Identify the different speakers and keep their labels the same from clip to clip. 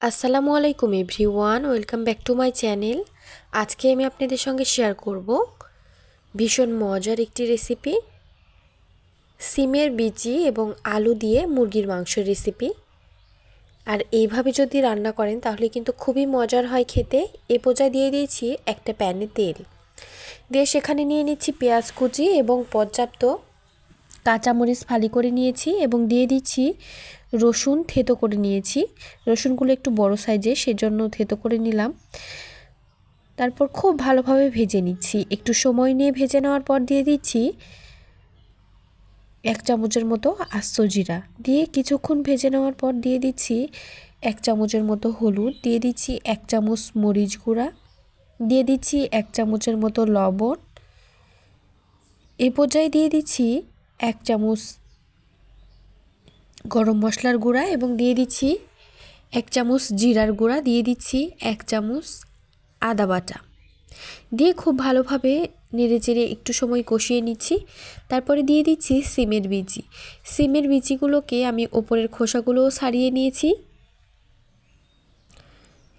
Speaker 1: আসসালামু আলাইকুম everyone, welcome back to my channel. আজকে আমি আপনাদের সঙ্গে শেয়ার করব ভীষণ মজার একটি রেসিপি, সিমের বিচি এবং আলু দিয়ে মুরগির মাংসের রেসিপি। আর এইভাবে যদি রান্না করেন তাহলে কিন্তু খুবই মজার হয় খেতে। এ পর্যায়ে দিয়ে দিয়েছি একটা প্যানে তেল, দিয়ে সেখানে নিয়ে নিচ্ছি পেঁয়াজ কুচি এবং পর্যাপ্ত কাঁচামরিচ ফালি করে নিয়েছি এবং দিয়ে দিচ্ছি রসুন থেতো করে নিয়েছি। রসুনগুলো একটু বড় সাইজে, সেজন্য থেতো করে নিলাম। তারপর খুব ভালোভাবে ভেজে নিচ্ছি। একটু সময় নিয়ে ভেজে নেওয়ার পর দিয়ে দিচ্ছি 1 চামচের মতো আস্ত জিরা, দিয়ে কিছুক্ষণ ভেজে নেওয়ার পর দিয়ে দিচ্ছি 1 চামচের মতো হলুদ, দিয়ে দিচ্ছি 1 চামচ মরিচ গুঁড়া, দিয়ে দিচ্ছি 1 চামচের মতো লবণ। এ পর্যায়ে দিয়ে দিচ্ছি 1 চামচ গরম মশলার গুঁড়া এবং দিয়ে দিচ্ছি 1 চামচ জিরার গুঁড়া, দিয়ে দিচ্ছি 1 চামচ আদা বাটা, দিয়ে খুব ভালোভাবে নেড়েচেড়ে একটু সময় কষিয়ে নিচ্ছি। তারপরে দিয়ে দিচ্ছি সিমের বিচি। সিমের বিচিগুলোকে আমি ওপরের খোসাগুলোও ছাড়িয়ে নিয়েছি।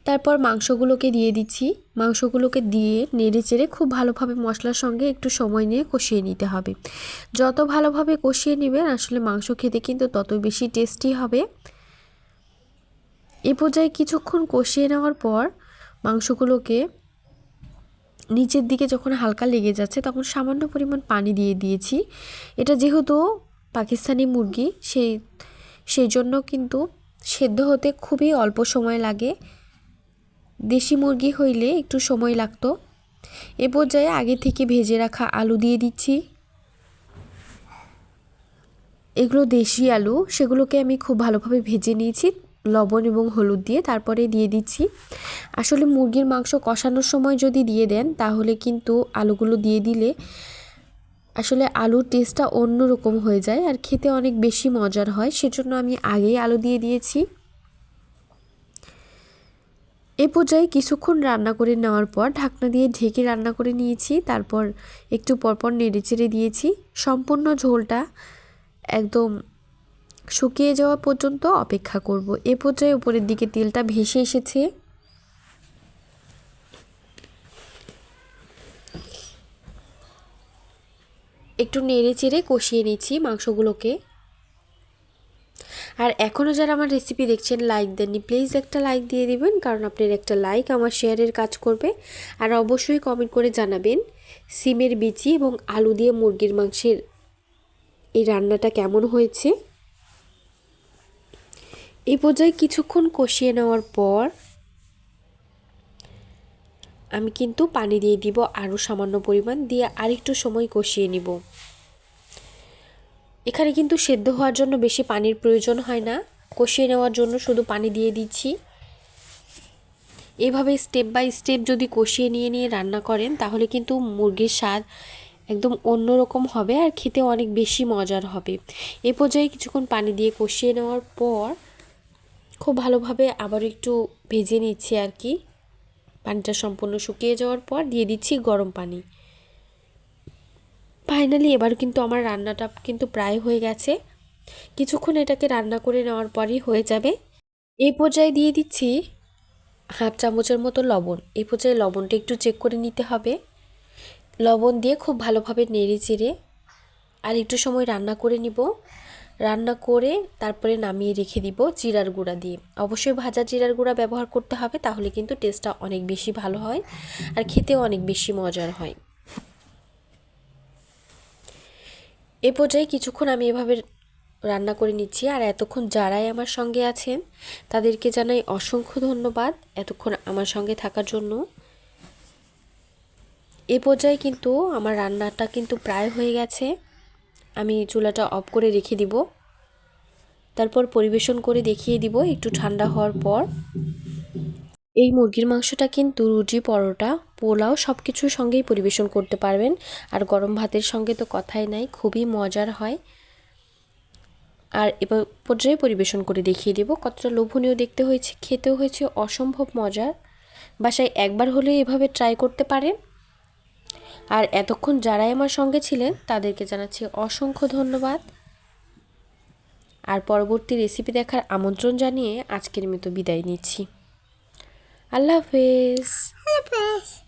Speaker 1: তারপর মাংসগুলোকে দিয়ে দিচ্ছি। মাংসগুলোকে দিয়ে নেড়েচেড়ে খুব ভালোভাবে মশলার সঙ্গে একটু সময় নিয়ে কষিয়ে নিতে হবে। যত ভালোভাবে কষিয়ে নেবেন আসলে মাংস খেতে কিন্তু ততই বেশি টেস্টি হবে। এ পর্যায়ে কিছুক্ষণ কষিয়ে নেওয়ার পর মাংসগুলোকে নিচের দিকে যখন হালকা লেগে যাচ্ছে তখন সামান্য পরিমাণ পানি দিয়ে দিয়েছি। এটা যেহেতু পাকিস্তানি মুরগি সেই জন্য কিন্তু সেদ্ধ হতে খুবই অল্প সময় লাগে। দেশি মুরগি হইলে একটু সময় লাগতো। এ পর্যায়ে আগে থেকে ভেজে রাখা আলু দিয়ে দিচ্ছি। এগুলো দেশি আলু, সেগুলোকে আমি খুব ভালোভাবে ভেজে নিয়েছি লবণ এবং হলুদ দিয়ে। তারপরে দিয়ে দিচ্ছি, আসলে মুরগির মাংস কষানোর সময় যদি দিয়ে দেন তাহলে কিন্তু আলুগুলো দিয়ে দিলে আসলে আলুর টেস্টটা অন্যরকম হয়ে যায় আর খেতে অনেক বেশি মজার হয়, সেজন্য আমি আগেই আলু দিয়ে দিয়েছি। এ পর্যায়ে কিছুক্ষণ রান্না করে নেওয়ার পর ঢাকনা দিয়ে ঢেকে রান্না করে নিয়েছি। তারপর একটু পরপর নেড়েচেড়ে দিয়েছি। সম্পূর্ণ ঝোলটা একদম শুকিয়ে যাওয়া পর্যন্ত অপেক্ষা করব। এ পর্যায়ে উপরের দিকে তেলটা ভেসে এসেছে। একটু নেড়েচেড়ে কষিয়ে নিচ্ছি মাংসগুলোকে। আর এখনও যারা আমার রেসিপি দেখছেন লাইক দেননি, প্লিজ একটা লাইক দিয়ে দিবেন, কারণ আপনার একটা লাইক আমার শেয়ারের কাজ করবে। আর অবশ্যই কমেন্ট করে জানাবেন সিমের বিচি এবং আলু দিয়ে মুরগির মাংসের এই রান্নাটা কেমন হয়েছে। এই পর্যায়ে কিছুক্ষণ কষিয়ে নেওয়ার পর আমি কিন্তু পানি দিয়ে দিব আরও সামান্য পরিমাণ, দিয়ে আরেকটু সময় কষিয়ে নিব। এখানে কিন্তু সেদ্ধ হওয়ার জন্য বেশি পানির প্রয়োজন হয় না, কষিয়ে নেওয়ার জন্য শুধু পানি দিয়ে দিচ্ছি। এভাবে স্টেপ বাই স্টেপ যদি কষিয়ে নিয়ে রান্না করেন তাহলে কিন্তু মুরগির স্বাদ একদম অন্যরকম হবে আর খেতে অনেক বেশি মজার হবে। এ পর্যায়ে কিছুক্ষণ পানি দিয়ে কষিয়ে নেওয়ার পর খুব ভালোভাবে আবার একটু ভেজে নিচ্ছি আর কি। পানিটা সম্পূর্ণ শুকিয়ে যাওয়ার পর দিয়ে দিচ্ছি গরম পানি। ফাইনালি এবার কিন্তু আমার রান্নাটা কিন্তু প্রায় হয়ে গেছে। কিছুক্ষণ এটাকে রান্না করে নেওয়ার পরই হয়ে যাবে। এই পর্যায়ে দিয়ে দিচ্ছি 1/2 চামচের মতো লবণ। এই পর্যায়ে লবণটা একটু চেক করে নিতে হবে। লবণ দিয়ে খুব ভালোভাবে নেড়ে চেড়ে আর একটু সময় রান্না করে নিব। রান্না করে তারপরে নামিয়ে রেখে দিব জিরার গুঁড়া দিয়ে। অবশ্যই ভাজা জিরার গুঁড়া ব্যবহার করতে হবে, তাহলে কিন্তু টেস্টটা অনেক বেশি ভালো হয় আর খেতেও অনেক বেশি মজার হয়। এ পর্যায়ে কিছুক্ষণ আমি এভাবে রান্না করে নিচ্ছি। আর এতক্ষণ যারাই আমার সঙ্গে আছেন তাদেরকে জানাই অসংখ্য ধন্যবাদ এতক্ষণ আমার সঙ্গে থাকার জন্য। এ পর্যায়ে কিন্তু আমার রান্নাটা কিন্তু প্রায় হয়ে গেছে। আমি চুলাটা অফ করে রেখে দিব, তারপর পরিবেশন করে দেখিয়ে দিব একটু ঠান্ডা হওয়ার পর। এই মুরগির মাংসটা কিন্তু রুটি, পরোটা, পোলাও সব কিছুর সঙ্গেই পরিবেশন করতে পারবেন। আর গরম ভাতের সঙ্গে তো কথাই নাই, খুবই মজার হয়। আর এবার পর্যায়ে পরিবেশন করে দেখিয়ে দেব কতটা লোভনীয় দেখতে হয়েছে, খেতেও হয়েছে অসম্ভব মজার। বাসায় একবার হলে এভাবে ট্রাই করতে পারেন। আর এতক্ষণ যারাই আমার সঙ্গে ছিলেন তাদেরকে জানাচ্ছি অসংখ্য ধন্যবাদ। আর পরবর্তী রেসিপি দেখার আমন্ত্রণ জানিয়ে আজকের মতো বিদায় নিচ্ছি। আল্লাহ হাফেজ।